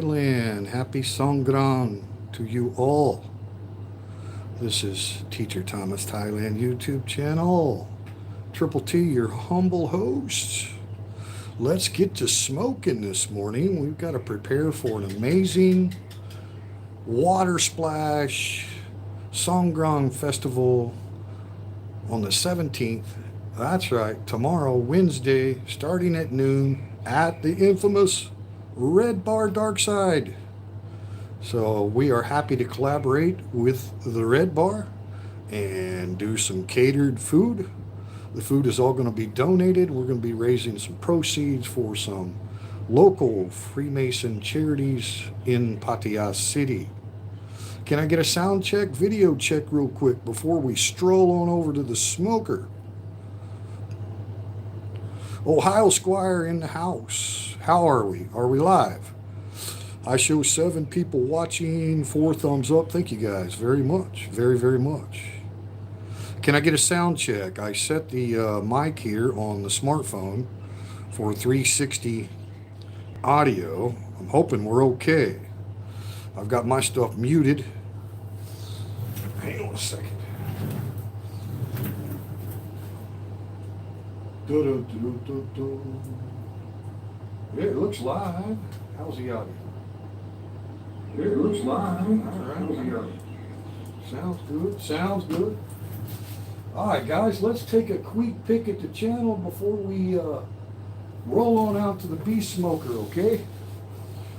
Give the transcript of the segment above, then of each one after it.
Thailand. Happy Songkran to you all. This is Teacher Thomas Thailand YouTube channel. Triple T, your humble host. Let's get to smoking this morning. We've got to prepare for an amazing water splash Songkran festival on the 17th. That's right, tomorrow, Wednesday, starting at noon at the infamous Red Bar Darkside. So we are happy to collaborate with the Red Bar and do some catered food. The food is all going to be donated. We're going to be raising some proceeds for some local Freemason charities in Pattaya City. Can I get a sound check, video check real quick before we stroll on over to the smoker? Ohio Squire in the house. How are we? Are we live? I show 7 people watching, 4 thumbs up. Thank you guys very much. Very, very much. Can I get a sound check? I set the mic here on the smartphone for 360 audio. I'm hoping we're okay. I've got my stuff muted. Hang on a second. Yeah, it looks live. How's the audio? Yeah, it looks live. All right. How's the audio? Sounds good. Sounds good. All right, guys, let's take a quick pick at the channel before we roll on out to the beast smoker, okay?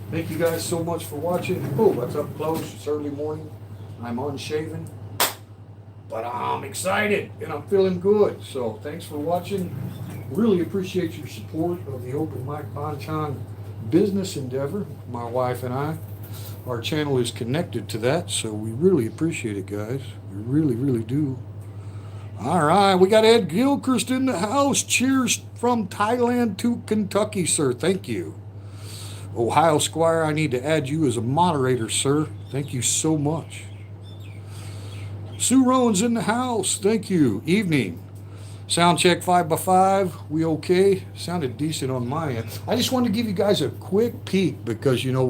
Thank you guys so much for watching. Oh, that's up close. It's early morning. I'm unshaven, but I'm excited and I'm feeling good. So thanks for watching. Really appreciate your support of the Open Mic Banchan business endeavor, my wife and I. Our channel is connected to that, so we really appreciate it, guys. We really, really do. All right, we got Ed Gilchrist in the house. Cheers from Thailand to Kentucky, sir. Thank you. Ohio Squire, I need to add you as a moderator, sir. Thank you so much. Sue Rowan's in the house. Thank you. Evening. Sound check 5x5. We okay? Sounded decent on my end. I just wanted to give you guys a quick peek because, you know,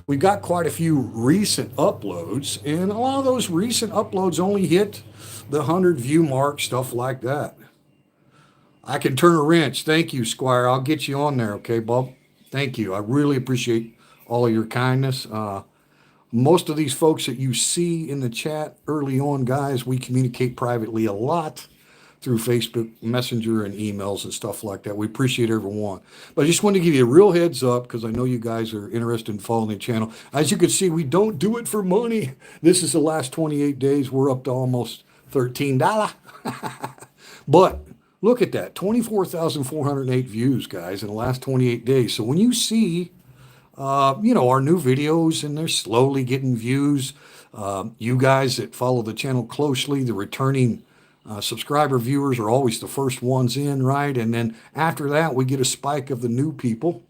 we've got quite a few recent uploads, and a lot of those recent uploads only hit the 100 view mark, stuff like that. I can turn a wrench. Thank you, Squire. I'll get you on there, okay, Bob? Thank you. I really appreciate all of your kindness. Most of these folks that you see in the chat early on, guys, we communicate privately a lot through Facebook Messenger and emails and stuff like that. We appreciate everyone. But I just wanted to give you a real heads up because I know you guys are interested in following the channel. As you can see, we don't do it for money. This is the last 28 days. We're up to almost $13. But look at that, 24,408 views, guys, in the last 28 days. So when you see, you know, our new videos and they're slowly getting views, you guys that follow the channel closely, the returning subscriber viewers are always the first ones in, right? And then after that, we get a spike of the new people.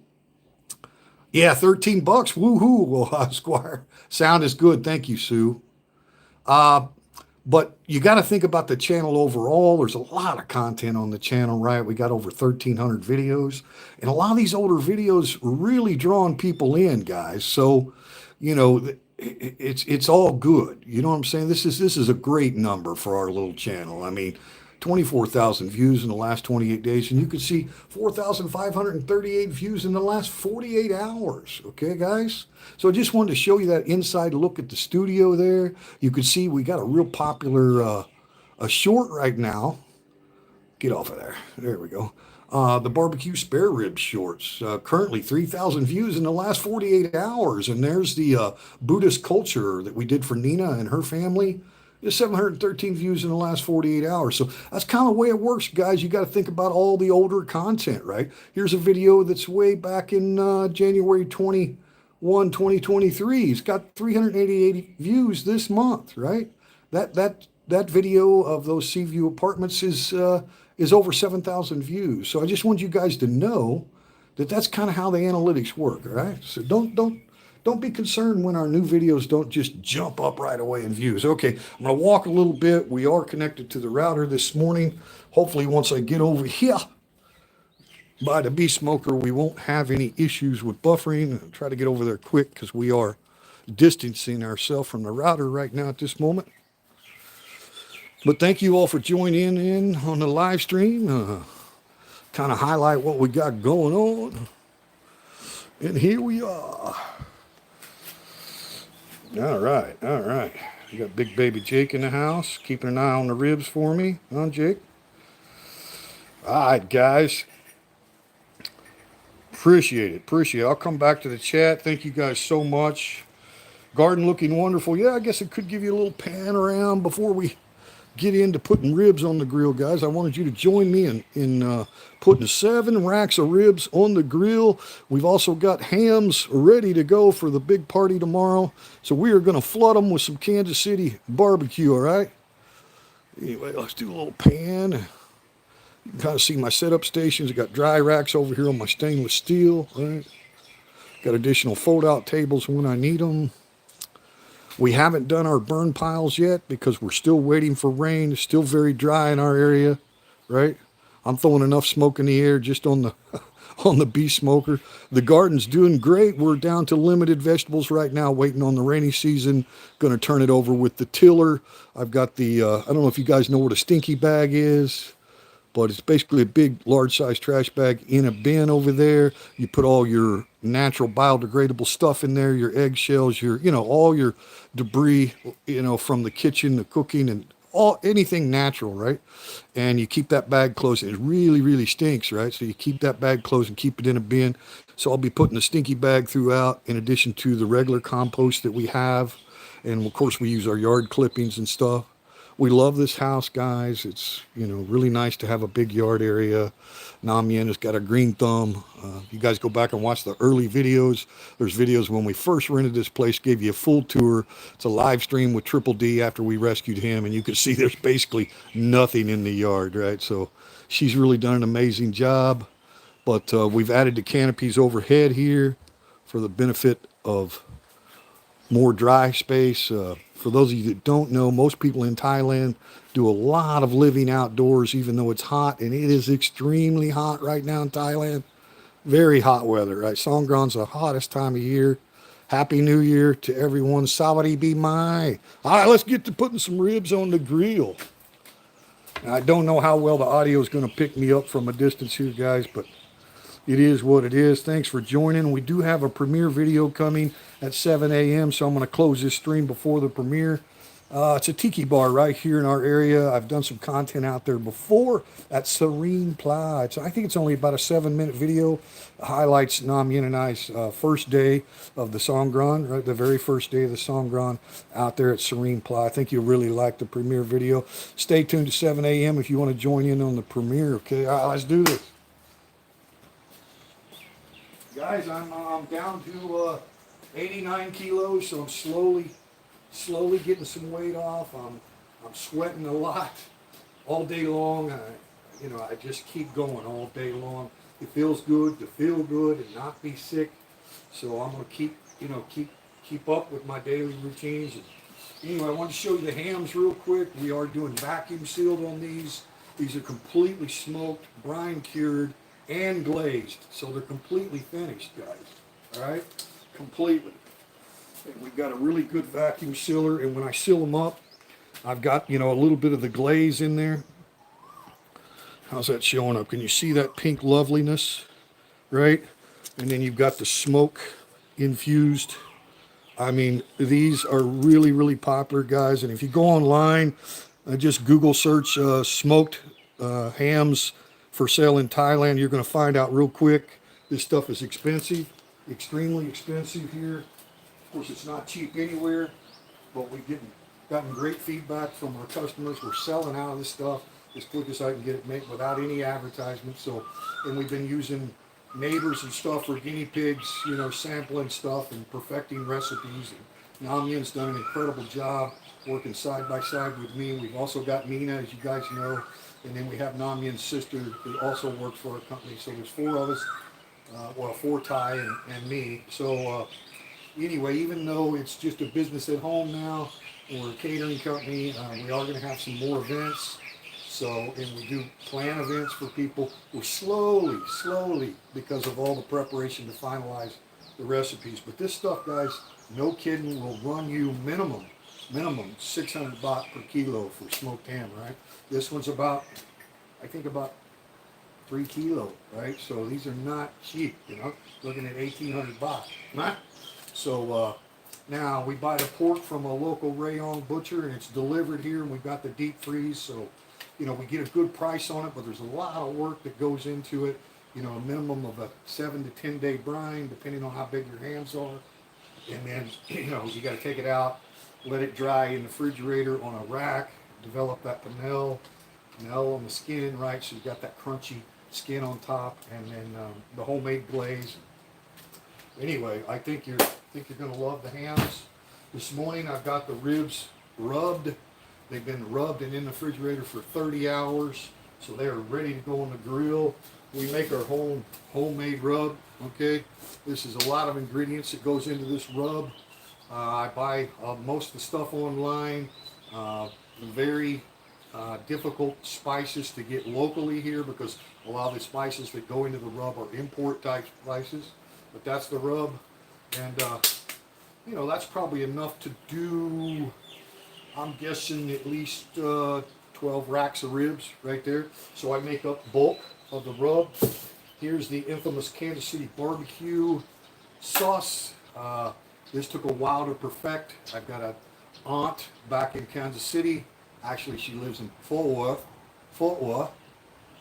Yeah, $13. Woohoo, well, Squire. Sound is good. Thank you, Sue. But you got to think about the channel overall. There's a lot of content on the channel, right? We got over 1,300 videos. And a lot of these older videos really drawing people in, guys. So, you know, it's all good. You know what I'm saying? This is a great number for our little channel. I mean, 24,000 views in the last 28 days, and you can see 4,538 views in the last 48 hours. Okay, guys? So I just wanted to show you that inside look at the studio there. You can see we got a real popular a short right now. Get off of there. There we go. The barbecue spare rib shorts, currently 3,000 views in the last 48 hours. And there's the Buddhist culture that we did for Nina and her family. Just 713 views in the last 48 hours. So that's kind of the way it works, guys. You got to think about all the older content, right? Here's a video that's way back in January 21, 2023. It's got 388 views this month, right? That video of those Seaview apartments is over 7,000 views. So I just want you guys to know that that's kind of how the analytics work, all right? So don't be concerned when our new videos don't just jump up right away in views. Okay, I'm going to walk a little bit. We are connected to the router this morning. Hopefully once I get over here, by the beast smoker, we won't have any issues with buffering. I'll try to get over there quick because we are distancing ourselves from the router right now at this moment. But thank you all for joining in on the live stream. Kind of highlight what we got going on. And here we are. All right, all right. We got big baby Jake in the house, keeping an eye on the ribs for me. Huh, Jake? All right, guys. Appreciate it. Appreciate it. I'll come back to the chat. Thank you guys so much. Garden looking wonderful. Yeah, I guess it could give you a little pan around before we get into putting ribs on the grill, guys. I wanted you to join me in putting 7 racks of ribs on the grill. We've also got hams ready to go for the big party tomorrow. So we are going to flood them with some Kansas City barbecue, all right? Anyway, let's do a little pan. You can kind of see my setup stations. I got dry racks over here on my stainless steel, right? Got additional fold-out tables when I need them. We haven't done our burn piles yet because we're still waiting for rain. It's still very dry in our area, right? I'm throwing enough smoke in the air just on the on the beast smoker. The garden's doing great. We're down to limited vegetables right now, waiting on the rainy season. Going to turn it over with the tiller. I've got the, I don't know if you guys know what a stinky bag is, but it's basically a big, large-sized trash bag in a bin over there. You put all your natural biodegradable stuff in there, your eggshells, your, all your debris, from the kitchen, the cooking, and anything natural, right? And you keep that bag closed. It really, really stinks, right? So you keep that bag closed and keep it in a bin. So I'll be putting the stinky bag throughout in addition to the regular compost that we have. And of course we use our yard clippings and stuff. We love this house, guys. It's, really nice to have a big yard area. Nam Yen has got a green thumb. You guys go back and watch the early videos. There's videos when we first rented this place, gave you a full tour. It's a live stream with Triple D after we rescued him, and you can see there's basically nothing in the yard, right? So she's really done an amazing job. But we've added the canopies overhead here for the benefit of more dry space. For those of you that don't know, most people in Thailand do a lot of living outdoors, even though it's hot, and it is extremely hot right now in Thailand. Very hot weather, right? Songkran's the hottest time of year. Happy New Year to everyone. Sawadee be mai. All right, let's get to putting some ribs on the grill. Now, I don't know how well the audio is going to pick me up from a distance here, guys, but it is what it is. Thanks for joining. We do have a premiere video coming at 7 a.m., so I'm going to close this stream before the premiere. It's a tiki bar right here in our area. I've done some content out there before at Serene Pla. I think it's only about a 7-minute video. It highlights Nam Yen and I's first day of the Songkran, right? The very first day of the Songkran out there at Serene Pla. I think you'll really like the premiere video. Stay tuned to 7 a.m. if you want to join in on the premiere, okay? All right, let's do this. Guys, I'm down to 89 kilos, so I'm slowly getting some weight off. I'm sweating a lot all day long. I just keep going all day long. It feels good to feel good and not be sick. So I'm gonna keep up with my daily routines. Anyway, I want to show you the hams real quick. We are doing vacuum sealed on these. These are completely smoked, brine cured, and glazed, so they're completely finished, guys. All right, completely. And we've got a really good vacuum sealer, and when I seal them up, I've got a little bit of the glaze in there. How's that showing up? Can you see that pink loveliness, right? And then you've got the smoke infused. I mean, these are really, really popular, guys. And if you go online, just Google search smoked hams for sale in Thailand, you're going to find out real quick. This stuff is expensive, extremely expensive here. Of course, it's not cheap anywhere, but we've gotten great feedback from our customers. We're selling out of this stuff as quick as I can get it made without any advertisement. And we've been using neighbors and stuff for guinea pigs, sampling stuff and perfecting recipes. And Nam Yen's done an incredible job working side by side with me. We've also got Nina, as you guys know. And then we have Nam Yen's sister who also works for our company. So there's 4 of us, 4 Thai and me. So anyway, even though it's just a business at home now, we're a catering company, we are going to have some more events. So, and we do plan events for people. We're slowly, because of all the preparation to finalize the recipes. But this stuff, guys, no kidding, will run you minimum 600 baht per kilo for smoked ham, right? This one's about, I think about 3 kilo, right? So these are not cheap, you know, looking at 1,800 baht, right? So now we buy the pork from a local rayon butcher and it's delivered here, and we've got the deep freeze, so you know, we get a good price on it, but there's a lot of work that goes into it. You know, a minimum of a 7 to 10 day brine, depending on how big your hams are. And then, you know, you got to take it out, let it dry in the refrigerator on a rack, develop that panel on the skin, right? So you got that crunchy skin on top, and then the homemade glaze. Anyway, I think you're gonna love the hams. This morning I've got the ribs rubbed. They've been rubbed and in the refrigerator for 30 hours, so they are ready to go on the grill. We make our homemade rub, okay? This is a lot of ingredients that goes into this rub. I buy most of the stuff online. Very difficult spices to get locally here because a lot of the spices that go into the rub are import type spices. But that's the rub, and you know, that's probably enough to do, I'm guessing, at least 12 racks of ribs right there. So I make up bulk of the rub. Here's the infamous Kansas City barbecue sauce. This took a while to perfect. I've got an aunt back in Kansas City. Actually, she lives in Fort Worth.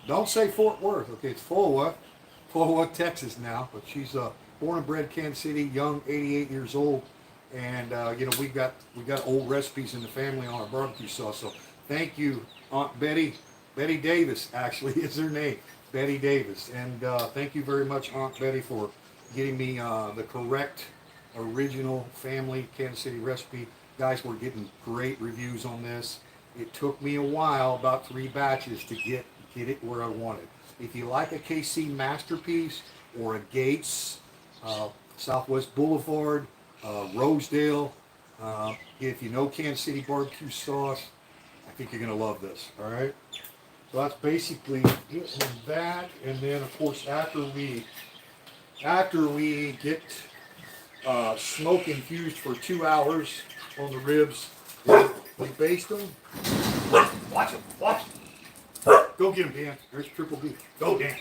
Don't say Fort Worth, okay? It's Fort Worth, Texas now. But she's born and bred Kansas City, young, 88 years old. And you know, we got old recipes in the family on our barbecue sauce. So thank you, Aunt Betty. Betty Davis actually is her name, Betty Davis. And thank you very much, Aunt Betty, for getting me the correct original family Kansas City recipe. Guys, we're getting great reviews on this. It took me a while, about 3 batches, to get it where I wanted. If you like a KC Masterpiece or a Gates, Southwest Boulevard, Rosedale, if you know Kansas City barbecue sauce, I think you're going to love this, all right? So that's basically it on that. And then, of course, after we get smoke infused for 2 hours on the ribs, we baste them. Watch them. Go get him, Dan. There's Triple D. Go, Dan.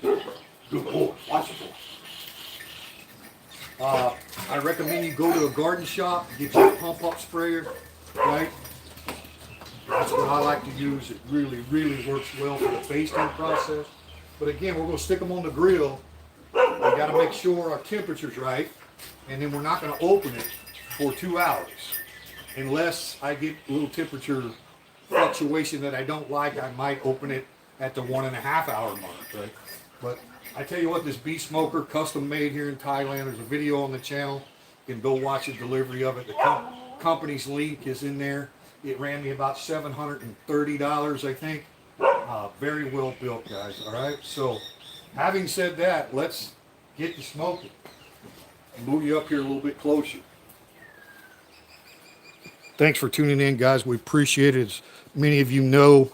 Good boy. Watch it, boy. I recommend you go to a garden shop, get you a pump-up sprayer, right? That's what I like to use. It really works well for the basting process. But again, we're going to stick them on the grill. We got to make sure our temperature's right, and then we're not going to open it for 2 hours. Unless I get a little temperature fluctuation that I don't like, I might open it at the 1.5 hour mark, right? But I tell you what, this beef smoker, custom made here in Thailand, there's a video on the channel. You can go watch the delivery of it. The company's link is in there. It ran me about $730, I think. Very well built, guys, all right? So, having said that, let's get to smoking. Move you up here a little bit closer. Thanks for tuning in, guys. We appreciate it. As many of you know,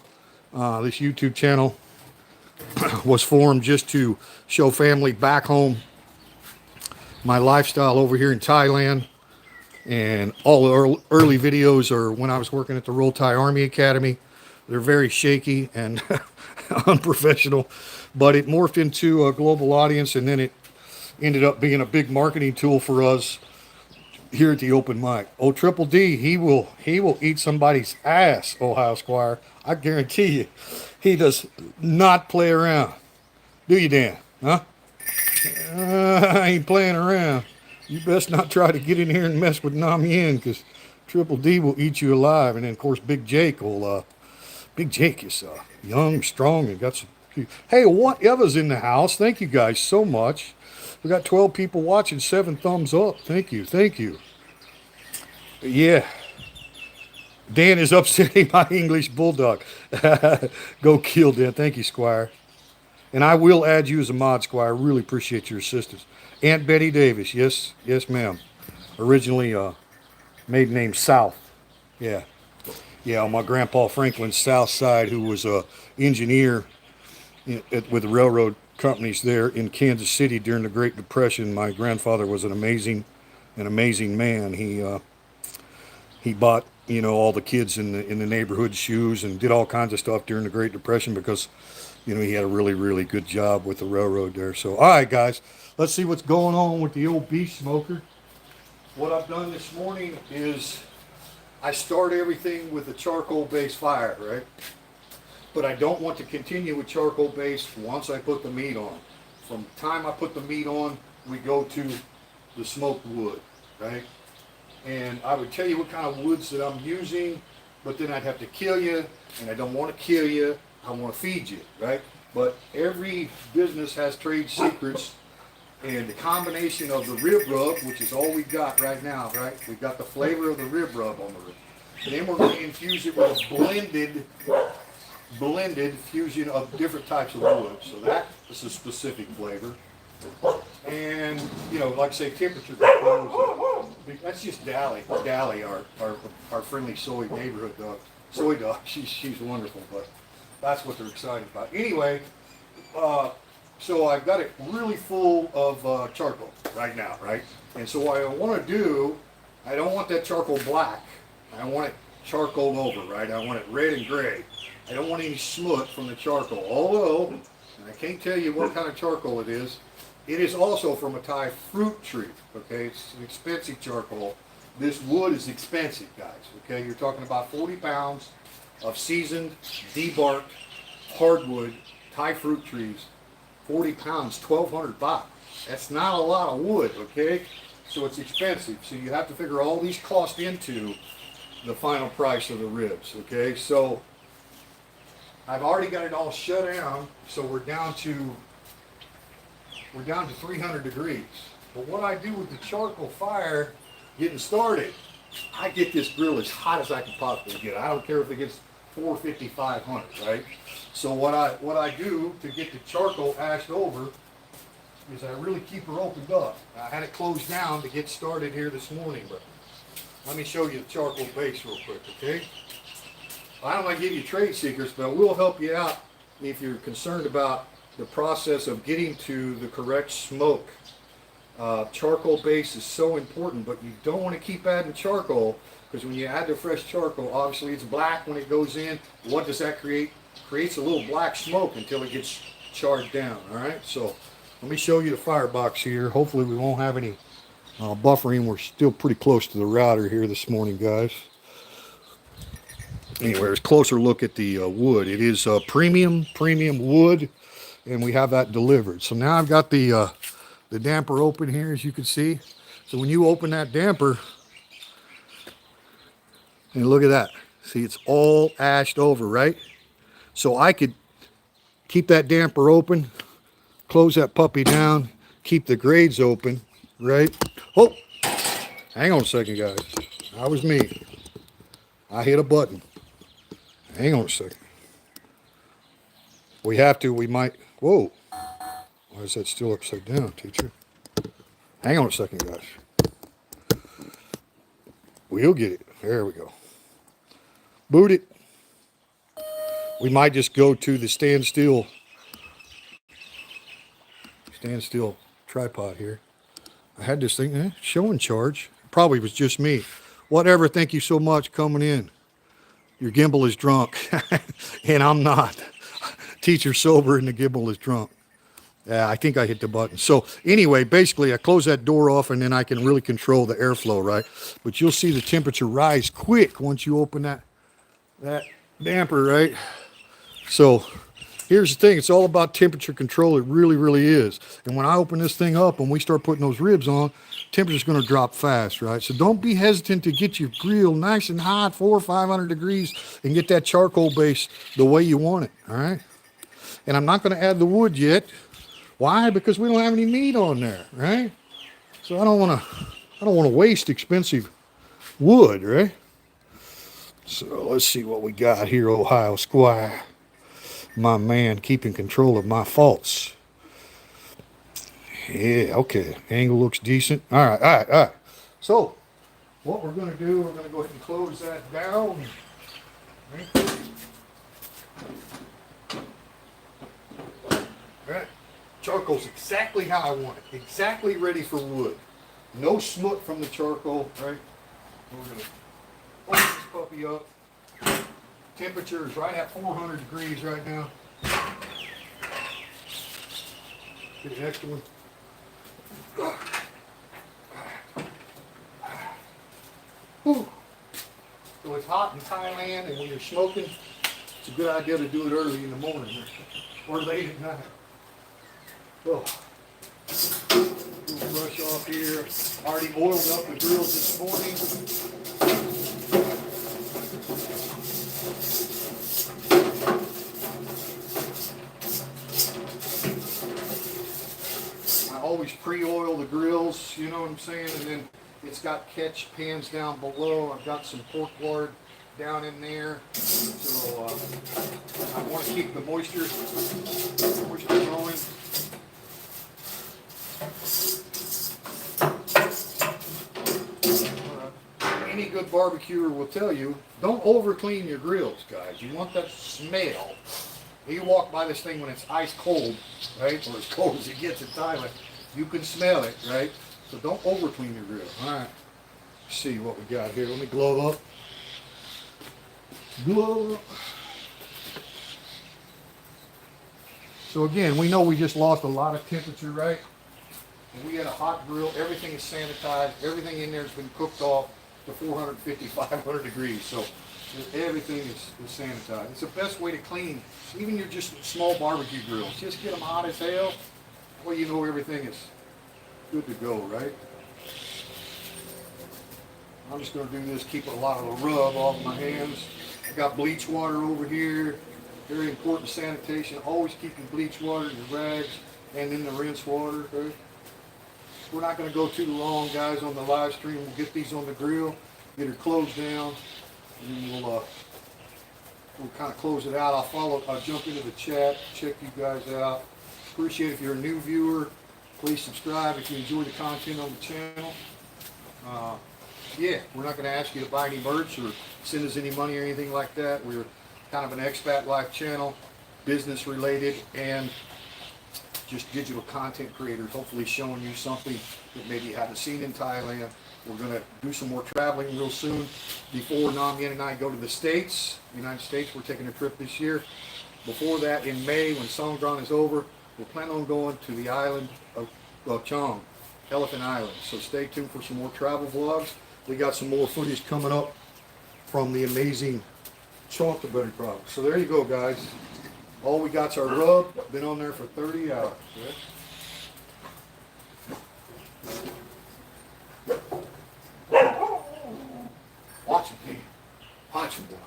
this YouTube channel was formed just to show family back home my lifestyle over here in Thailand. And all the early videos are when I was working at the Royal Thai Army Academy. They're very shaky and unprofessional, but it morphed into a global audience, and then it ended up being a big marketing tool for us here at the open mic. Oh, Triple D, he will eat somebody's ass, Ohio Squire. I guarantee you. He does not play around. Do you, Dan? Huh? I ain't playing around. You best not try to get in here and mess with Nam Yin, because Triple D will eat you alive. And then, of course, Big Jake is young, strong, and got some... Hey, whatever's in the house. Thank you guys so much. We got 12 people watching, 7 thumbs up. Thank you. Yeah. Dan is upsetting my English bulldog. Go kill Dan. Thank you, Squire. And I will add you as a mod, Squire. I really appreciate your assistance. Aunt Betty Davis. Yes, ma'am. Originally maiden name South. Yeah. Yeah, on my grandpa Franklin's south side, who was a engineer with the railroad companies there in Kansas City during the Great Depression. My grandfather was an amazing man. He bought, you know, all the kids in the neighborhood shoes and did all kinds of stuff during the Great Depression because, you know, he had a really, really good job with the railroad there. So, all right, guys, let's see what's going on with the old beef smoker. What I've done this morning is I start everything with a charcoal-based fire, right? But I don't want to continue with charcoal-based once I put the meat on. From the time I put the meat on, we go to the smoked wood, right? And I would tell you what kind of woods that I'm using, but then I'd have to kill you, and I don't want to kill you. I want to feed you, right? But every business has trade secrets, and the combination of the rib rub, which is all we got right now, right? We've got the flavor of the rib rub on the rib. And then we're going to infuse it with a blended fusion of different types of wood. So that is a specific flavor. And, you know, like I say, temperature controls. That's just Dally, our friendly soy neighborhood dog. Soy dog, she's wonderful, but that's what they're excited about. Anyway, so I've got it really full of charcoal right now, right? And so what I want to do, I don't want that charcoal black. I want it charcoal over, right? I want it red and gray. I don't want any smut from the charcoal. Although, and I can't tell you what kind of charcoal it is also from a Thai fruit tree, okay? It's an expensive charcoal. This wood is expensive, guys, okay? You're talking about 40 pounds of seasoned, debarked, hardwood Thai fruit trees. 40 pounds, 1,200 baht. That's not a lot of wood, okay? So it's expensive. So you have to figure all these costs into the final price of the ribs, okay? So I've already got it all shut down, so we're down to 300 degrees. But what I do with the charcoal fire getting started, I get this grill as hot as I can possibly get. I don't care if it gets 450, 500, right? So what I do to get the charcoal ashed over is I really keep her opened up. I had it closed down to get started here this morning, but let me show you the charcoal base real quick, okay? I don't want to give you trade secrets, but I will help you out if you're concerned about the process of getting to the correct smoke. Charcoal base is so important, but you don't want to keep adding charcoal, because when you add the fresh charcoal, obviously it's black when it goes in. What does that create? Creates a little black smoke until it gets charred down, all right? So let me show you the firebox here. Hopefully we won't have any buffering. We're still pretty close to the router here this morning, guys. Anyway, there's a closer look at the wood. It is premium wood, and we have that delivered. So now I've got the damper open here, as you can see. So when you open that damper, and look at that. See, it's all ashed over, right? So I could keep that damper open, close that puppy down, keep the grades open, right? Oh, hang on a second, guys. That was me. I hit a button. Hang on a second. We might, whoa. Why is that still upside down, teacher? Hang on a second, guys. We'll get it. There we go. Boot it. We might just go to the standstill tripod here. I had this thing showing charge. Probably was just me. Whatever, thank you so much coming in. Your gimbal is drunk, and I'm not. Teacher sober and the gimbal is drunk. Yeah, I think I hit the button. So anyway, basically I close that door off and then I can really control the airflow, right? But you'll see the temperature rise quick once you open that damper, right? So here's the thing, it's all about temperature control. It really, really is. And when I open this thing up and we start putting those ribs on, temperature's gonna drop fast, right? So don't be hesitant to get your grill nice and hot, 400 or 500 degrees, and get that charcoal base the way you want it, all right? And I'm not gonna add the wood yet. Why? Because we don't have any meat on there, right? So I don't wanna waste expensive wood, right? So let's see what we got here, Ohio Squire. My man keeping control of my faults. Yeah, okay. Angle looks decent. All right. So what we're going to do, we're going to go ahead and close that down. Right? Alright, charcoal's exactly how I want it. Exactly ready for wood. No smut from the charcoal, right? We're gonna open this puppy up. Temperature is right at 400 degrees right now. Get an extra one. Whew. So it's hot in Thailand, and when you're smoking, it's a good idea to do it early in the morning or late at night. Oh. We'll brush off here. Already oiled up the grills this morning. I always pre-oil the grills, you know what I'm saying? And then it's got catch pans down below. I've got some pork lard down in there. So I want to keep the moisture going. Any good barbecuer will tell you, don't over clean your grills, guys. You want that smell. You walk by this thing when it's ice cold, right? Or as cold as it gets in Thailand. You can smell it, right? So don't over clean your grill. All right. Let's see what we got here. Let me glove up. Glove up. So again, we know we just lost a lot of temperature, right? And we had a hot grill. Everything is sanitized. Everything in there has been cooked off to 450, 500 degrees. So everything is sanitized. It's the best way to clean even your just small barbecue grills. Just get them hot as hell. Well, you know everything is good to go, right? I'm just going to do this, keep a lot of the rub off my hands. I got bleach water over here. Very important sanitation. Always keep your bleach water in your rags and in the rinse water. Okay? We're not going to go too long, guys, on the live stream. We'll get these on the grill, get her closed down, and then we'll kind of close it out. I'll jump into the chat, check you guys out. Appreciate it if you're a new viewer. Please subscribe if you enjoy the content on the channel. Yeah, we're not going to ask you to buy any merch or send us any money or anything like that. We're kind of an expat life channel, business related, and just digital content creators, hopefully showing you something that maybe you haven't seen in Thailand. We're going to do some more traveling real soon. Before Namien and I go to the States, United States, we're taking a trip this year. Before that, in May, when Songkran is over, we're planning on going to the island of Chong, Elephant Island. So stay tuned for some more travel vlogs. We got some more footage coming up from the amazing chocolate butter products. So there you go, guys. All we got's our rub. Been on there for 30 hours. Watch him, King. Watch him, boy.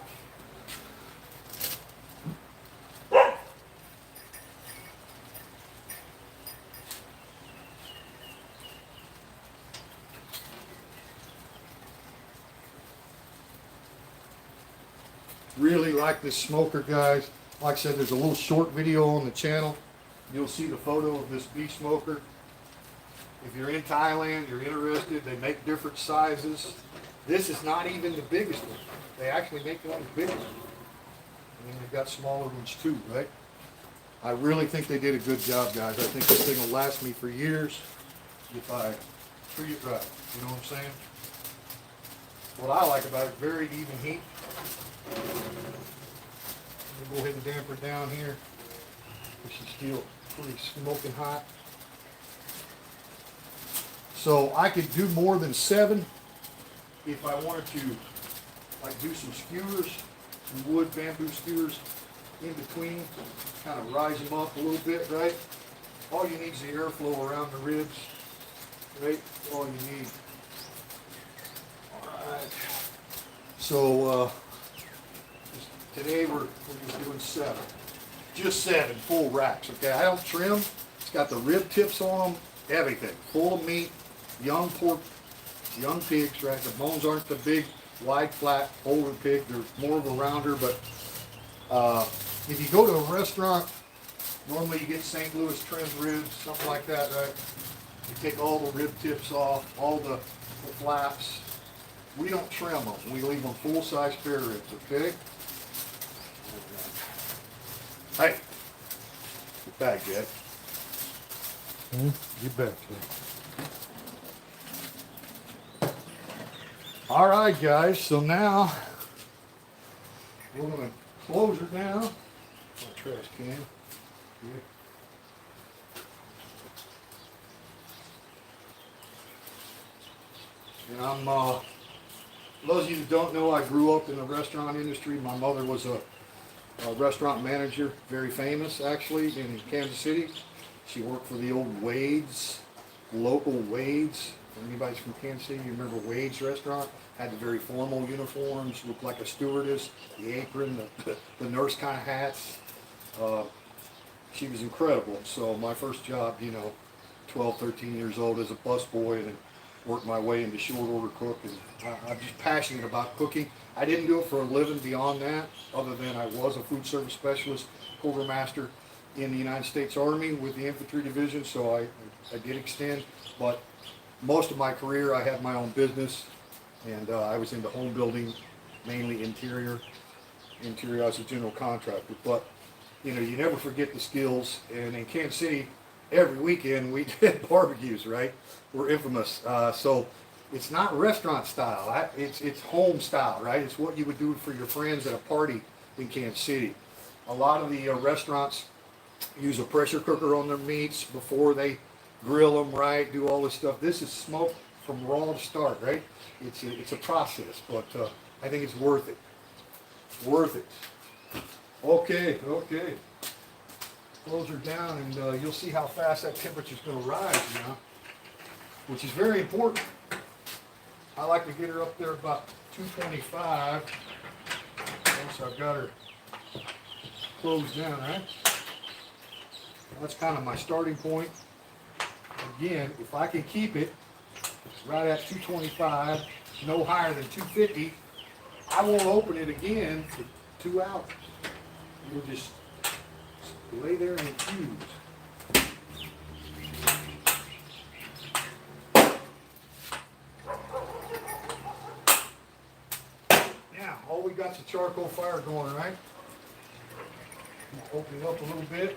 Really like this smoker, guys. Like I said, there's a little short video on the channel. You'll see the photo of this beef smoker. If you're in Thailand, you're interested, they make different sizes. This is not even the biggest one. They actually make one of the biggest ones. And then they've got smaller ones too, right? I really think they did a good job, guys. I think this thing will last me for years if I treat it right. You know what I'm saying? What I like about it, very even heat. We'll go ahead and damper down here. This is still pretty smoking hot. So I could do more than 7 if I wanted to, like, do some skewers, some wood bamboo skewers in between, kind of rise them up a little bit, right? All you need is the airflow around the ribs, right? All you need. All right. So today we're just doing 7. Just 7 full racks, okay? I don't trim. It's got the rib tips on them, everything. Full of meat, young pork, young pigs, right? The bones aren't the big, wide, flat, older pig. They're more of a rounder, but if you go to a restaurant, normally you get St. Louis trimmed ribs, something like that, right? You take all the rib tips off, all the flaps. We don't trim them. We leave them full-size spare ribs, okay? Hey, get back, Jack. Get back, Jack. All right, guys. So now we're gonna close her down. My trash can. Yeah. And those of you who don't know, I grew up in the restaurant industry. My mother was a restaurant manager, very famous actually, in Kansas City. She worked for the old Wade's, local Wade's. If anybody's from Kansas City, you remember Wade's restaurant? Had the very formal uniforms, looked like a stewardess, the apron, the nurse kind of hats. She was incredible. So my first job, 12, 13 years old as a busboy, and worked my way into short order cook, and I'm just passionate about cooking. I didn't do it for a living beyond that, other than I was a food service specialist, quartermaster in the United States Army with the infantry division, so I did extend, but most of my career I had my own business, and I was into home building, mainly interior. I was a general contractor, but you never forget the skills, and in Kansas City, every weekend we did barbecues, right? We're infamous. So it's not restaurant style. It's home style, right? It's what you would do for your friends at a party in Kansas City. A lot of the restaurants use a pressure cooker on their meats before they grill them, right? Do all this stuff. This is smoked from raw to start, right? It's a process, but I think it's worth it. Worth it. Okay. Close her down, and you'll see how fast that temperature's going to rise now, which is very important. I like to get her up there about 225. Once I've got her closed down, right? That's kind of my starting point. Again, if I can keep it right at 225, no higher than 250, I won't open it again for 2 hours. You'll just lay there and infuse. Now, all we got's a charcoal fire going, right? Open it up a little bit.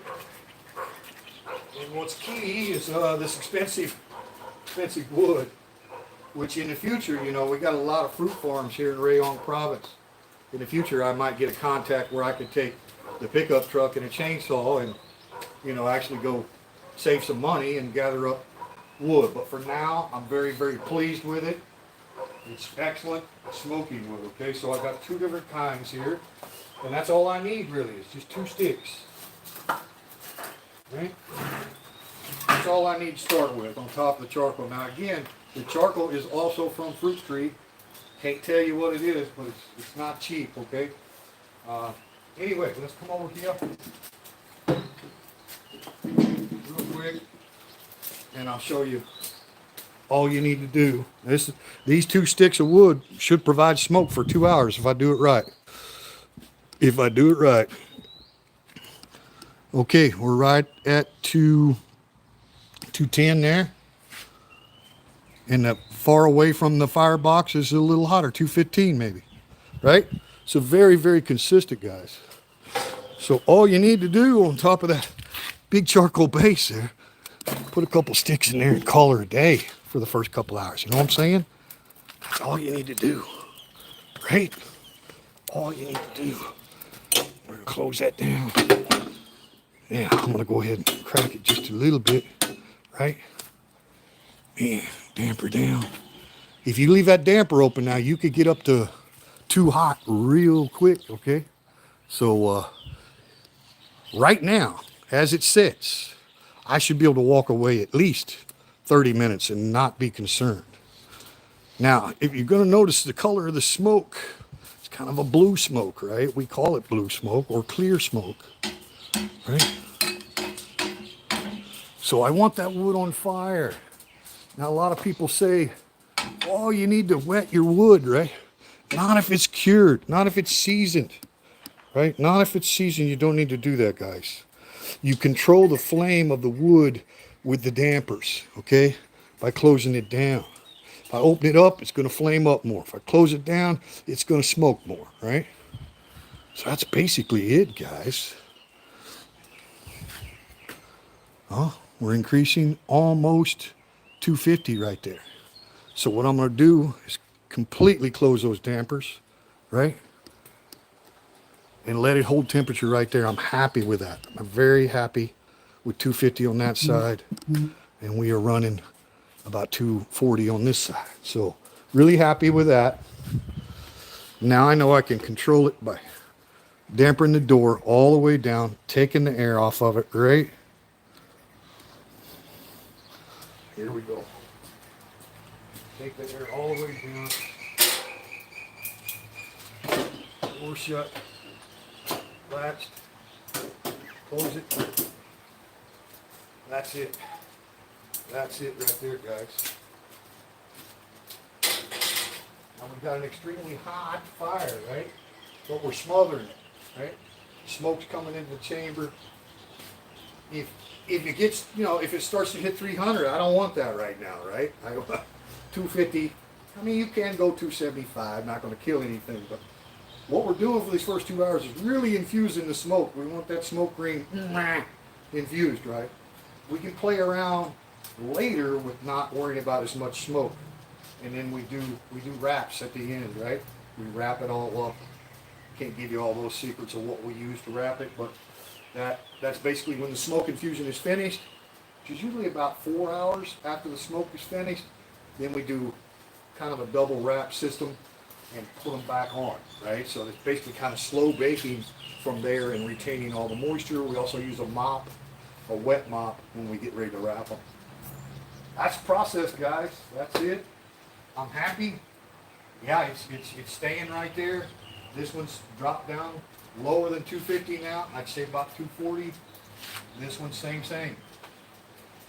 And what's key is this expensive wood, which in the future, we got a lot of fruit farms here in Rayong province. In the future, I might get a contact where I could take the pickup truck and a chainsaw and, actually go save some money and gather up wood. But for now, I'm very, very pleased with it. It's excellent smoking wood, okay? So I got 2 different kinds here, and that's all I need really. It's just 2 sticks, right? That's all I need to start with on top of the charcoal. Now again, the charcoal is also from Fruit Tree. Can't tell you what it is, but it's not cheap, okay? Anyway, let's come over here real quick, and I'll show you all you need to do. These 2 sticks of wood should provide smoke for 2 hours if I do it right. Okay, we're right at 210 there. And the far away from the firebox is a little hotter, 215 maybe, right? So very, very consistent, guys. So all you need to do on top of that big charcoal base there, put a couple sticks in there and call her a day for the first couple hours. You know what I'm saying? That's all you need to do, right? All you need to do. We're gonna close that down. Yeah, I'm gonna go ahead and crack it just a little bit, right? Yeah, damper down. If you leave that damper open now, you could get up to too hot real quick, okay? So right now, as it sits, I should be able to walk away at least 30 minutes and not be concerned. Now, if you're gonna notice the color of the smoke, it's kind of a blue smoke, right? We call it blue smoke or clear smoke, right? So I want that wood on fire. Now, a lot of people say, oh, you need to wet your wood, right? Not if it's cured, not if it's seasoned, right? Not if it's seasoned, you don't need to do that, guys. You control the flame of the wood with the dampers, okay? By closing it down. If I open it up, it's gonna flame up more. If I close it down, it's gonna smoke more, right? So that's basically it, guys. Oh, we're increasing almost 250 right there. So what I'm going to do is completely close those dampers, right? And let it hold temperature right there. I'm happy with that. I'm very happy with 250 on that side. And we are running about 240 on this side. So really happy with that. Now I know I can control it by dampering the door all the way down, taking the air off of it, right? Here we go. Take the air all the way down. Door shut. Latched. Close it. That's it. That's it right there, guys. Now we've got an extremely hot fire, right? But we're smothering it, right? Smoke's coming into the chamber. If it gets, if it starts to hit 300, I don't want that right now, right? 250. I mean, you can go 275. Not going to kill anything, but what we're doing for these first 2 hours is really infusing the smoke. We want that smoke ring infused, right? We can play around later with not worrying about as much smoke, and then we do wraps at the end, right? We wrap it all up. Can't give you all those secrets of what we use to wrap it, but that's basically when the smoke infusion is finished, which is usually about 4 hours after the smoke is finished. Then we do kind of a double wrap system and put them back on, right? So it's basically kind of slow baking from there and retaining all the moisture. We also use a mop, a wet mop, when we get ready to wrap them. That's the process, guys. That's it. I'm happy. Yeah, it's staying right there. This one's dropped down lower than 250 now. I'd say about 240. This one's same.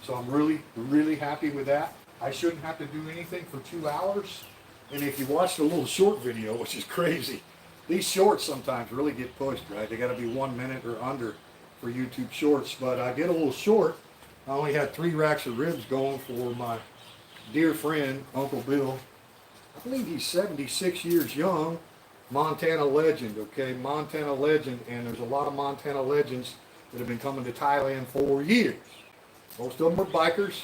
So I'm really, really happy with that. I shouldn't have to do anything for 2 hours. And if you watch the little short video, which is crazy, these shorts sometimes really get pushed, right? They got to be 1 minute or under for YouTube shorts. But I did a little short. I only had 3 racks of ribs going for my dear friend, Uncle Bill. I believe he's 76 years young. Montana legend, okay? Montana legend. And there's a lot of Montana legends that have been coming to Thailand for years. Most of them are bikers.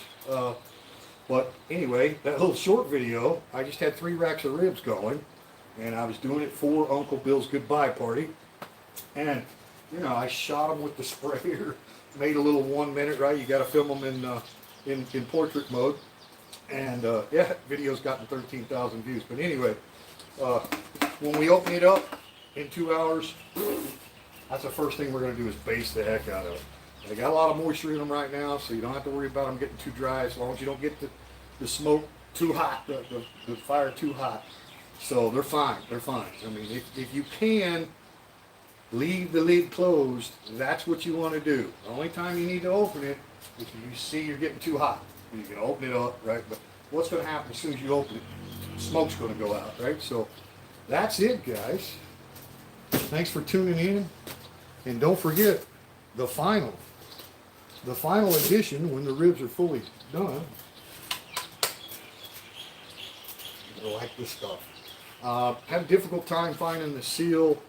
But anyway, that little short video, I just had 3 racks of ribs going. And I was doing it for Uncle Bill's goodbye party. And, I shot him with the sprayer. Made a little 1 minute, right? You got to film them in portrait mode. And yeah, video's gotten 13,000 views. But anyway, when we open it up in 2 hours, that's the first thing we're going to do is baste the heck out of it. They got a lot of moisture in them right now, so you don't have to worry about them getting too dry as long as you don't get the smoke too hot, the fire too hot. So they're fine. I mean, if you can leave the lid closed, that's what you want to do. The only time you need to open it is if you see you're getting too hot. You can open it up, right? But what's going to happen as soon as you open it? Smoke's going to go out, right? So that's it, guys. Thanks for tuning in. And don't forget the final edition, when the ribs are fully done. I like this stuff. Had a difficult time finding the seal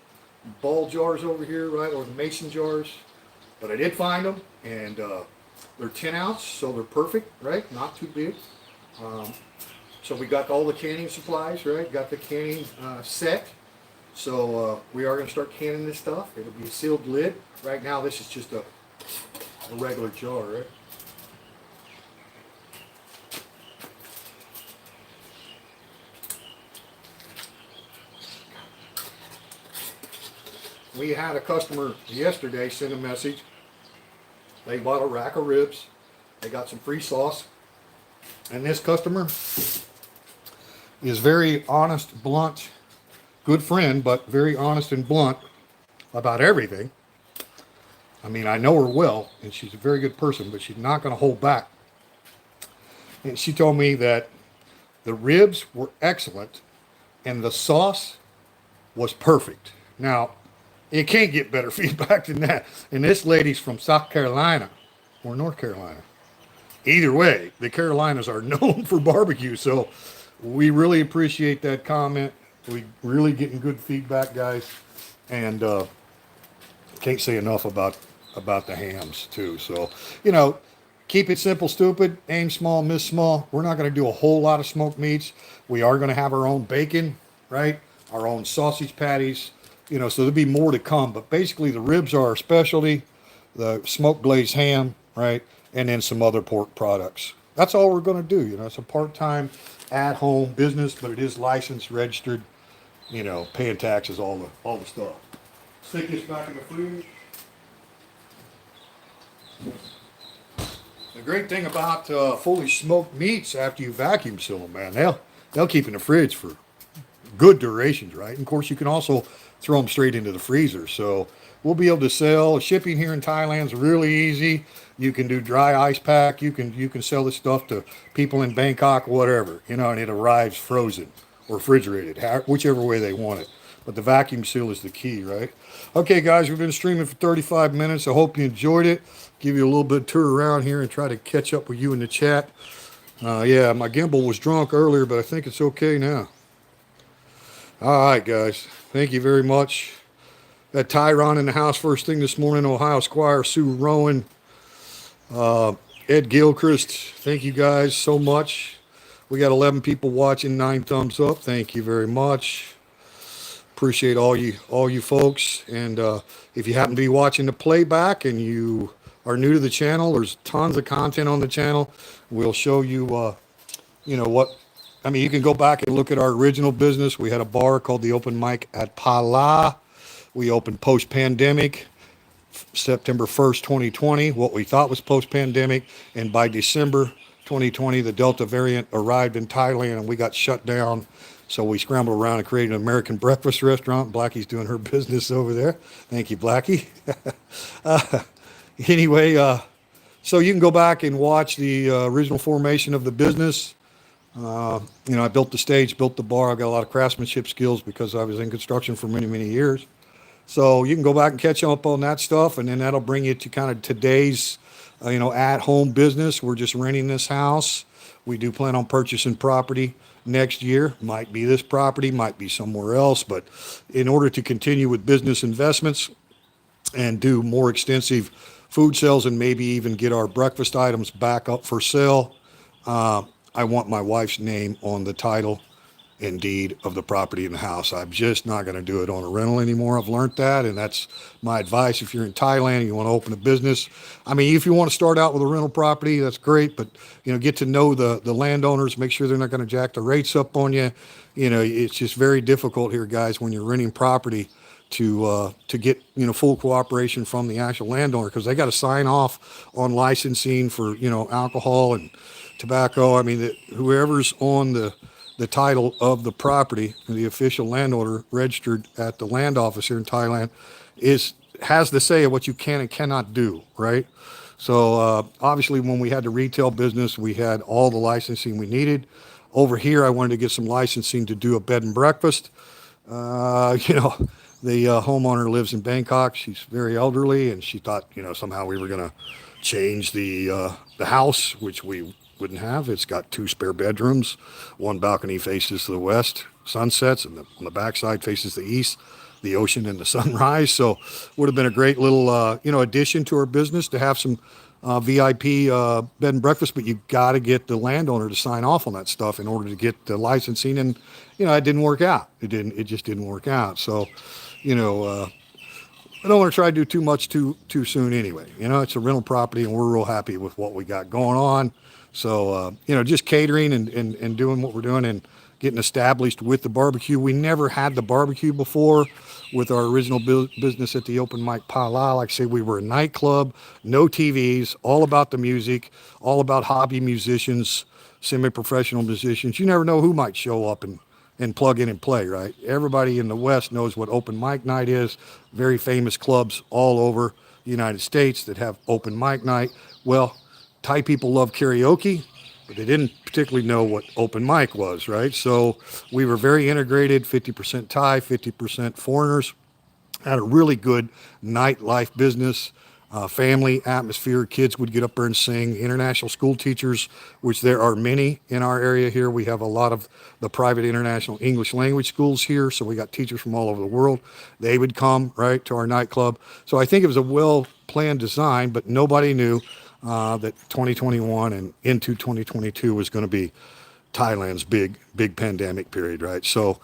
ball jars over here, right, or the mason jars, but I did find them, and they're 10 ounce, so they're perfect, right? Not too big. So we got all the canning supplies, right? Got the canning set. So we are going to start canning this stuff. It'll be a sealed lid. Right now, this is just a regular jar, right? We had a customer yesterday send a message. They bought a rack of ribs. They got some free sauce. And this customer is very honest, blunt, good friend, but very honest and blunt about everything. I mean, I know her well, and she's a very good person, but she's not going to hold back. And she told me that the ribs were excellent, and the sauce was perfect. Now, it can't get better feedback than that. And this lady's from South Carolina or North Carolina. Either way, the Carolinas are known for barbecue, so we really appreciate that comment. We really getting good feedback, guys, and can't say enough about the hams too. So Keep it simple, stupid. Aim small, miss small. We're not going to do a whole lot of smoked meats. We are going to have our own bacon, right? Our own sausage patties, so there'll be more to come. But basically, the ribs are our specialty, the smoked glazed ham, right? And then some other pork products. That's all we're going to do. It's a part-time, at-home business, but it is licensed, registered, paying taxes, all the stuff. Stick this back in the fridge. The great thing about fully smoked meats after you vacuum seal them, man, they'll keep in the fridge for good durations, right? And of course, you can also throw them straight into the freezer. So we'll be able to sell. Shipping here in Thailand is really easy. You can do dry ice pack. You can sell this stuff to people in Bangkok, whatever, and it arrives frozen or refrigerated, whichever way they want it. But the vacuum seal is the key, right? Okay, guys, we've been streaming for 35 minutes. I hope you enjoyed it. Give you a little bit of tour around here and try to catch up with you in the chat. Yeah, my gimbal was drunk earlier, but I think it's okay now. All right, guys. Thank you very much. Got Tyron in the house first thing this morning. Ohio Squire, Sue Rowan, Ed Gilchrist. Thank you guys so much. We got 11 people watching, 9 thumbs up. Thank you very much. Appreciate all you folks. And if you happen to be watching the playback and you are new to the channel, there's tons of content on the channel. We'll show you, you can go back and look at our original business. We had a bar called the Open Mic at Pala. We opened post-pandemic, September 1st, 2020, what we thought was post-pandemic. And by December 2020, the Delta variant arrived in Thailand and we got shut down. So we scrambled around and created an American breakfast restaurant. Blackie's doing her business over there. Thank you, Blackie. Anyway, so you can go back and watch the original formation of the business. I built the stage, built the bar. I've got a lot of craftsmanship skills because I was in construction for many, many years. So you can go back and catch up on that stuff, and then that'll bring you to kind of today's, at-home business. We're just renting this house. We do plan on purchasing property next year. Might be this property, might be somewhere else. But in order to continue with business investments and do more extensive food sales and maybe even get our breakfast items back up for sale, I want my wife's name on the title and deed of the property in the house. I'm just not going to do it on a rental anymore. I've learned that, and that's my advice. If you're in Thailand and you want to open a business, if you want to start out with a rental property, that's great, but get to know the landowners, make sure they're not going to jack the rates up on you. It's just very difficult here, guys, when you're renting property to get full cooperation from the actual landowner, because they got to sign off on licensing for alcohol and tobacco. Whoever's on the title of the property, the official landowner registered at the land office here in Thailand, has the say of what you can and cannot do, right? So obviously when we had the retail business, we had all the licensing we needed. Over here, I wanted to get some licensing to do a bed and breakfast. The homeowner lives in Bangkok. She's very elderly, and she thought, somehow we were going to change the house, which we wouldn't have. It's got 2 spare bedrooms. One balcony faces to the west, sunsets, and on the backside faces the east, the ocean and the sunrise. So would have been a great little, addition to our business to have some VIP bed and breakfast, but you got to get the landowner to sign off on that stuff in order to get the licensing. And, it didn't work out. It just didn't work out. So, I don't want to try to do too much too soon anyway. It's a rental property and we're real happy with what we got going on. So, just catering and doing what we're doing and getting established with the barbecue. We never had the barbecue before with our original business at the Open Mic Pala. Like I say, we were a nightclub, no TVs, all about the music, all about hobby musicians, semi-professional musicians. You never know who might show up and plug in and play, right? Everybody in the West knows what open mic night is. Very famous clubs all over the United States that have open mic night. Well, Thai people love karaoke, but they didn't particularly know what open mic was, right? So we were very integrated, 50% Thai, 50% foreigners. Had a really good nightlife business, family atmosphere. Kids would get up there and sing. International school teachers, which there are many in our area here. We have a lot of the private international English language schools here, so we got teachers from all over the world. They would come, right, to our nightclub. So I think it was a well-planned design, but nobody knew. that 2021 and into 2022 was going to be Thailand's big pandemic period, right? So,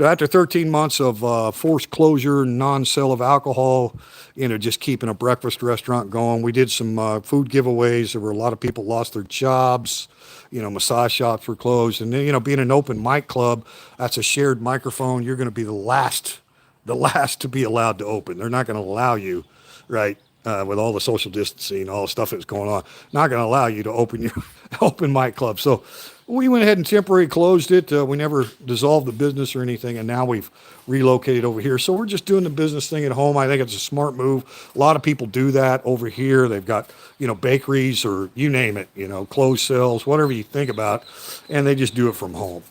after 13 months of forced closure, non-sale of alcohol, just keeping a breakfast restaurant going, we did some food giveaways. There were a lot of people lost their jobs. Massage shops were closed, and then being an open mic club, that's a shared microphone. You're going to be the last to be allowed to open. They're not going to allow you, right? With all the social distancing, all the stuff that's going on, not going to allow you to open your open mic club. So we went ahead and temporarily closed it. We never dissolved the business or anything, and now we've relocated over here. So we're just doing the business thing at home. I think it's a smart move. A lot of people do that over here. They've got, bakeries or you name it, clothes sales, whatever you think about, and they just do it from home,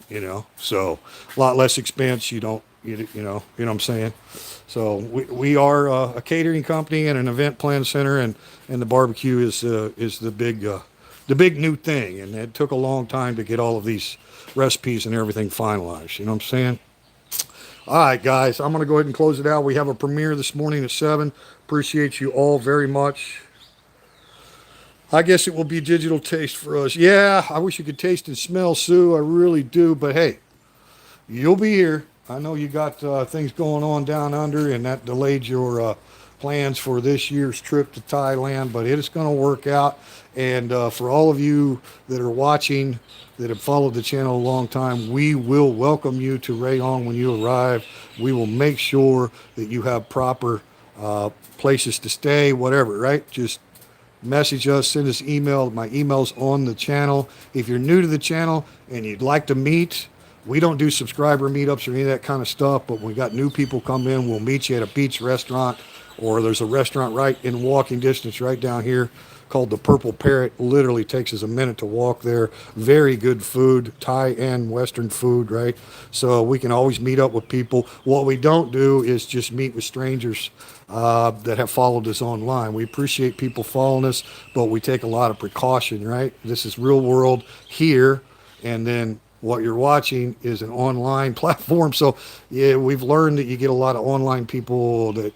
So a lot less expense. You know what I'm saying? So we are a catering company and an event plan center, and the barbecue is the big new thing, and it took a long time to get all of these recipes and everything finalized. You know what I'm saying? All right, guys, I'm going to go ahead and close it out. We have a premiere this morning at 7. Appreciate you all very much. I guess it will be digital taste for us. Yeah, I wish you could taste and smell, Sue. I really do. But hey, you'll be here. I know you got things going on down under, and that delayed your plans for this year's trip to Thailand, but it is going to work out. And for all of you that are watching, that have followed the channel a long time, we will welcome you to Rayong when you arrive. We will make sure that you have proper places to stay, whatever, right? Just message us, send us email. My email's on the channel. If you're new to the channel and you'd like to meet, we don't do subscriber meetups or any of that kind of stuff, but when we got new people come in, we'll meet you at a beach restaurant, or there's a restaurant right in walking distance right down here called the Purple Parrot. Literally takes us a minute to walk there. Very good food, Thai and Western food, right? So we can always meet up with people. What we don't do is just meet with strangers that have followed us online. We appreciate people following us, but we take a lot of precaution, right? This is real world here, and then what you're watching is an online platform. So yeah, we've learned that you get a lot of online people that,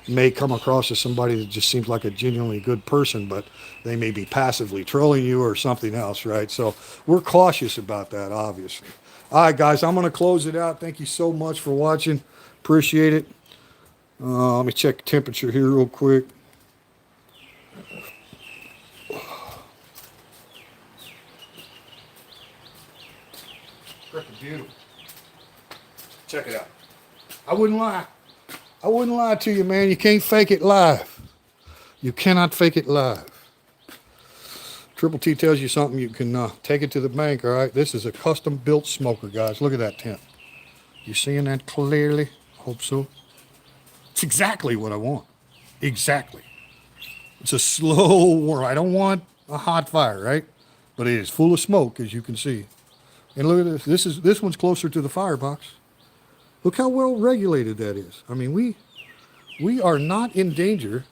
may come across as somebody that just seems like a genuinely good person, but they may be passively trolling you or something else, right? So we're cautious about that, obviously. All right, guys, I'm going to close it out. Thank you so much for watching. Appreciate it. Let me check the temperature here real quick. Freaking beautiful. Check it out. I wouldn't lie to you, man. You can't fake it live. You cannot fake it live. Triple T tells you something, you can take it to the bank, all right? This is a custom built smoker, guys. Look at that tent. You seeing that clearly? Hope so. It's exactly what I want. Exactly. It's a slow warm. I don't want a hot fire, right? But it is full of smoke, as you can see. And look at this. This one's closer to the firebox. Look how well regulated that is. I mean, we are not in danger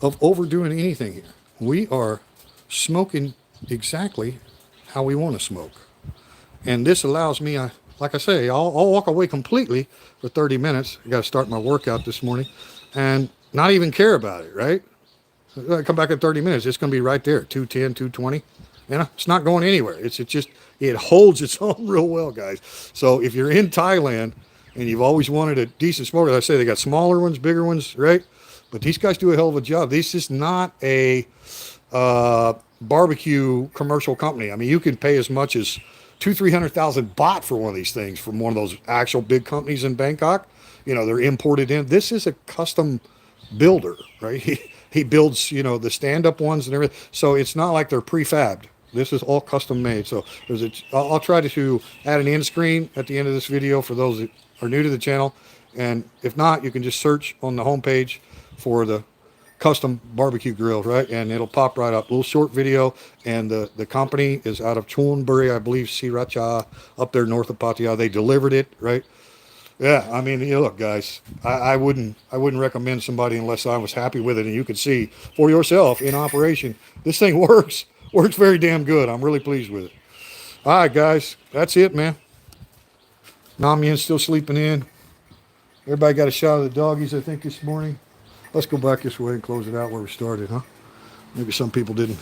of overdoing anything here. We are smoking exactly how we want to smoke. And this allows me, like I say, I'll walk away completely for 30 minutes. I got to start my workout this morning and not even care about it, right? I come back in 30 minutes. It's going to be right there, 210, 220. It's not going anywhere. It holds its own real well, guys. So if you're in Thailand and you've always wanted a decent smoker, I say they got smaller ones, bigger ones, right? But these guys do a hell of a job. This is not a barbecue commercial company. I mean, you can pay as much as 200,000-300,000 baht for one of these things from one of those actual big companies in Bangkok. They're imported in. This is a custom builder, right? He builds, the stand-up ones and everything. So it's not like they're prefabbed. This is all custom made. So I'll try to add an end screen at the end of this video for those that are new to the channel. And if not, you can just search on the homepage for the custom barbecue grill, right? And it'll pop right up. A little short video. And the company is out of Chonburi, I believe, Sriracha, up there north of Pattaya. They delivered it, right? Yeah, I mean, look, guys, I wouldn't recommend somebody unless I was happy with it, and you could see for yourself in operation. This thing works very damn good. I'm really pleased with it. All right, guys, that's it, man. Namien's still sleeping in. Everybody got a shot of the doggies, I think, this morning. Let's go back this way and close it out where we started, huh? Maybe some people didn't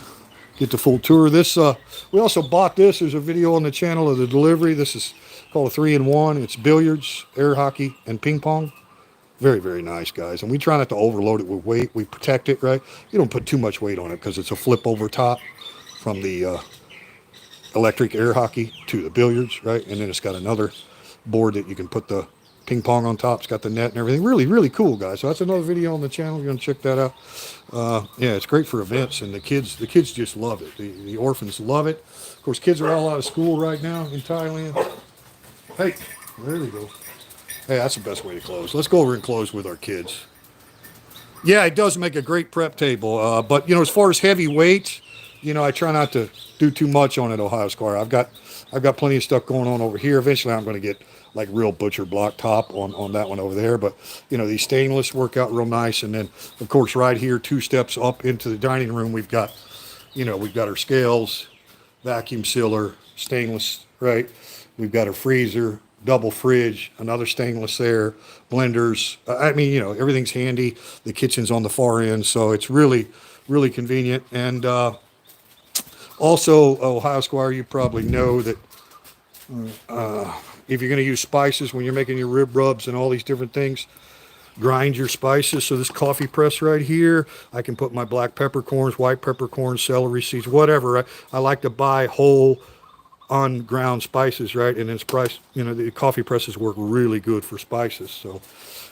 get the full tour. This, we also bought this. There's a video on the channel of the delivery. This is called a 3-in-1. It's billiards, air hockey, and ping pong. Very, very nice, guys. And we try not to overload it with weight. We protect it, right? You don't put too much weight on it because it's a flip over top from the electric air hockey to the billiards, right? And then it's got another board that you can put the ping pong on top. It's got the net and everything. Really, really cool, guys. So that's another video on the channel. You're going to check that out. Yeah, it's great for events, and the kids just love it. The orphans love it. Of course, kids are all out of school right now in Thailand. Hey, there they go. Hey, that's the best way to close. Let's go over and close with our kids. Yeah, it does make a great prep table. But, you know, as far as heavy weight, you know, I try not to do too much on it, Ohio Squire. I've got plenty of stuff going on over here. Eventually, I'm going to get like real butcher block top on that one over there. But, you know, these stainless work out real nice. And then, of course, right here, 2 steps up into the dining room, we've got, you know, we've got our scales, vacuum sealer, stainless, right? We've got our freezer, double fridge, another stainless there, blenders. I mean, you know, everything's handy. The kitchen's on the far end, so it's really, really convenient. And also, Ohio Squire, you probably know that if you're going to use spices when you're making your rib rubs and all these different things, grind your spices. So this coffee press right here, I can put my black peppercorns, white peppercorns, celery seeds, whatever. I like to buy whole unground spices, right? And then spice, you know, the coffee presses work really good for spices. So,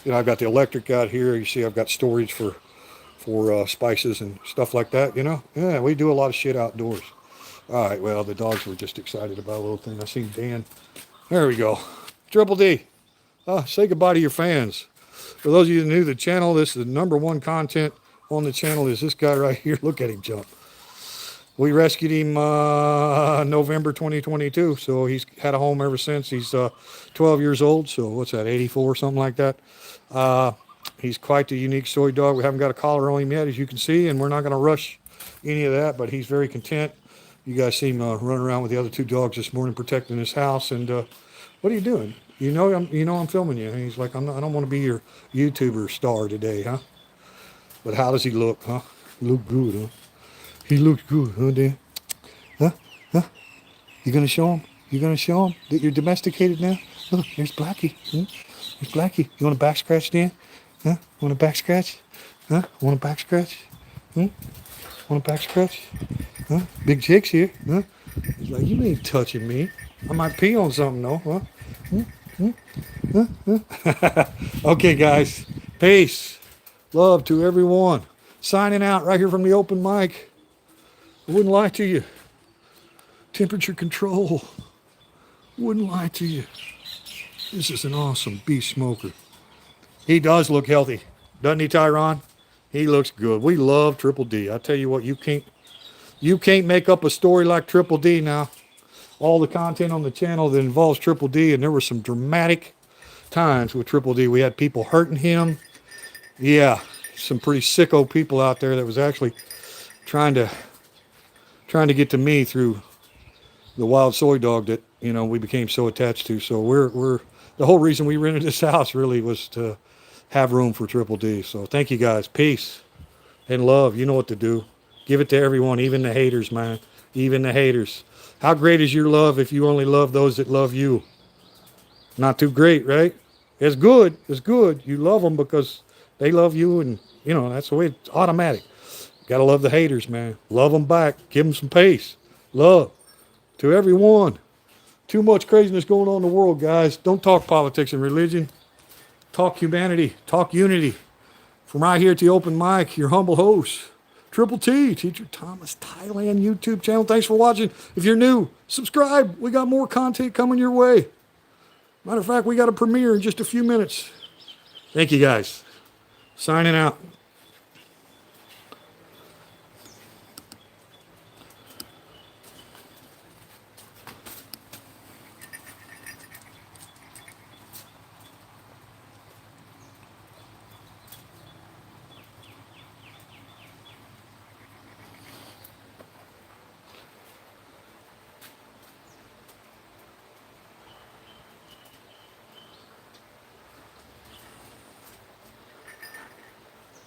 you know, I've got the electric out here. You see, I've got storage for spices and stuff like that. You know, yeah, we do a lot of shit outdoors. All right, well, the dogs were just excited about a little thing. I seen Dan. There we go. Triple D. Say goodbye to your fans. For those of you new to the channel, this is the #1 content on the channel. Is this guy right here? Look at him jump. We rescued him November 2022, so he's had a home ever since. He's 12 years old, so what's that, 84, something like that. He's quite the unique soy dog. We haven't got a collar on him yet, as you can see, and we're not going to rush any of that, but he's very content. You guys see him running around with the other 2 dogs this morning protecting his house. And what are you doing? You know I'm filming you. And he's like, I don't want to be your YouTuber star today, huh? But how does he look, huh? He look good, huh? He looks good, huh, Dan? Huh? Huh? You gonna show him? You gonna show him that you're domesticated now? Look, there's Blackie. Huh? There's Blackie. You want a back scratch, Dan? Huh? Want a back scratch? Huh? Want a back scratch? Want a back scratch? Huh? Big Jake's here. Huh? He's like, you ain't touching me. I might pee on something, though. Huh? Okay, guys. Peace. Love to everyone. Signing out right here from the open mic. I wouldn't lie to you. Temperature control. Wouldn't lie to you. This is an awesome beast smoker. He does look healthy, doesn't he, Tyron? He looks good. We love Triple D. I tell you what, you can't make up a story like Triple D now. All the content on the channel that involves Triple D, and there were some dramatic times with Triple D. We had people hurting him. Yeah, some pretty sicko people out there that was actually trying to get to me through the wild soy dog that, you know, we became so attached to. So we're the whole reason we rented this house really was to have room for Triple D. So thank you guys. Peace and love. You know what to do. Give it to everyone, even the haters, man. Even the haters. How great is your love if you only love those that love you? Not too great, right? It's good. It's good. You love them because they love you, and, you know, that's the way it's automatic. Got to love the haters, man. Love them back. Give them some peace. Love to everyone. Too much craziness going on in the world, guys. Don't talk politics and religion. Talk humanity. Talk unity. From right here at the open mic, your humble host, Triple T, Teacher Thomas Thailand YouTube channel. Thanks for watching. If you're new, subscribe. We got more content coming your way. Matter of fact, we got a premiere in just a few minutes. Thank you, guys. Signing out.